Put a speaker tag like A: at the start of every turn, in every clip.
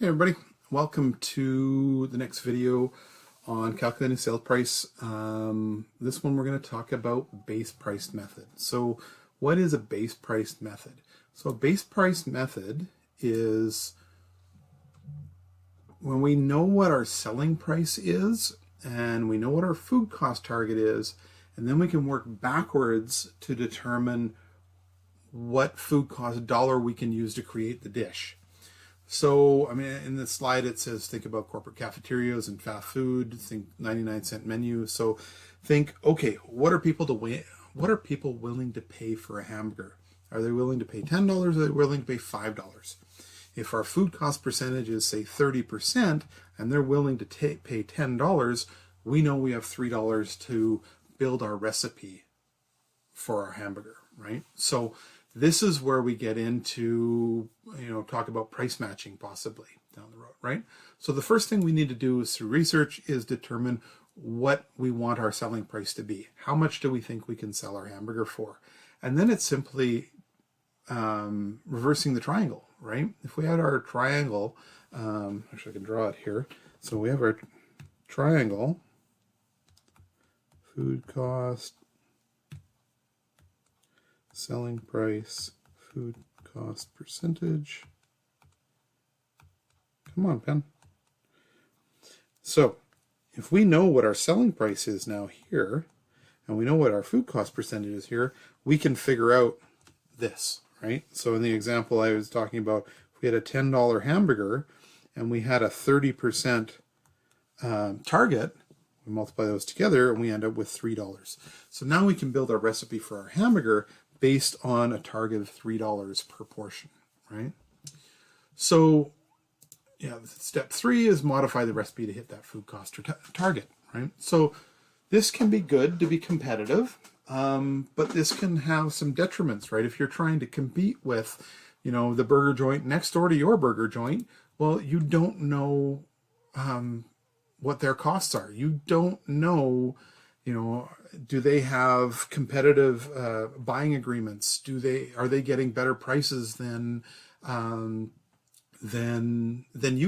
A: Hey everybody, welcome to the next video on calculating sales price. This one we're going to talk about base price method. So what is a base price method? So a base price method is when we know what our selling price is and we know what our food cost target is, and then we can work backwards to determine what food cost dollar we can use to create the dish. So, I mean, in the slide it says think about corporate cafeterias and fast food, think 99-cent menu. So think, okay, what are people willing to pay for a hamburger? Are they willing to pay $10 or are they willing to pay $5? If our food cost percentage is, say, 30% and they're willing to pay $10, we know we have $3 to build our recipe for our hamburger, right? So this is where we get into, talk about price matching possibly down the road, right? So the first thing we need to do is through research is determine what we want our selling price to be. How much do we think we can sell our hamburger for? And then it's simply reversing the triangle, right? If we had our triangle, actually I can draw it here. So we have our triangle, food cost, selling price, food cost percentage. Come on, pen. So if we know what our selling price is now here, and we know what our food cost percentage is here, we can figure out this, right? So in the example I was talking about, if we had a $10 hamburger and we had a 30% target, we multiply those together and we end up with $3. So now we can build our recipe for our hamburger based on a target of $3 per portion, right? So, yeah, step 3 is modify the recipe to hit that food cost target, right? So this can be good to be competitive, but this can have some detriments, right? If you're trying to compete with, the burger joint next door to your burger joint, well, you don't know what their costs are. You don't know, do they have competitive buying agreements? Are they getting better prices than you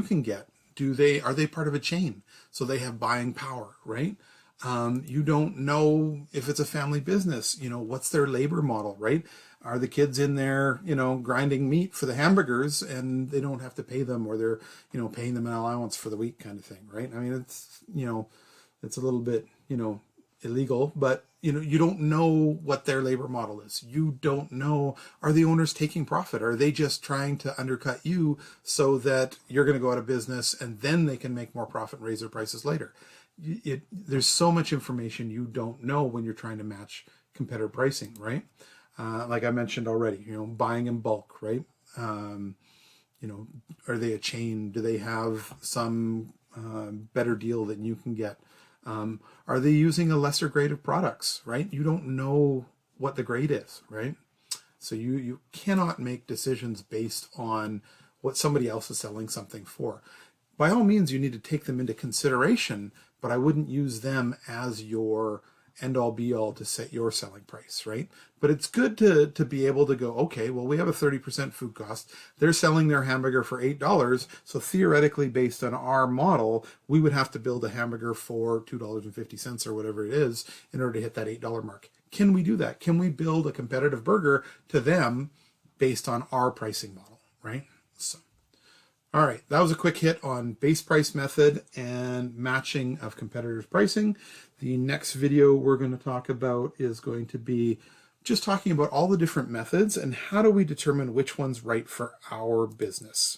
A: can get? Are they part of a chain? So they have buying power, right? You don't know if it's a family business, what's their labor model, right? Are the kids in there, grinding meat for the hamburgers and they don't have to pay them, or they're, paying them an allowance for the week kind of thing, right? I mean, it's, it's a little bit, illegal, but you don't know what their labor model is. You don't know, are the owners taking profit? Are they just trying to undercut you so that you're going to go out of business and then they can make more profit and raise their prices later? There's so much information you don't know when you're trying to match competitor pricing, right? Like I mentioned already, buying in bulk, right? Are they a chain? Do they have some better deal than you can get? Are they using a lesser grade of products, right? You don't know what the grade is, right? So you cannot make decisions based on what somebody else is selling something for. By all means, you need to take them into consideration, but I wouldn't use them as your end-all be-all to set your selling price, right? But it's good to be able to go, okay, well, we have a 30% food cost. They're selling their hamburger for $8. So theoretically, based on our model, we would have to build a hamburger for $2.50 or whatever it is in order to hit that $8 mark. Can we do that? Can we build a competitive burger to them based on our pricing model, right? So, all right, that was a quick hit on base price method and matching of competitors' pricing. The next video we're going to talk about is going to be just talking about all the different methods and how do we determine which one's right for our business.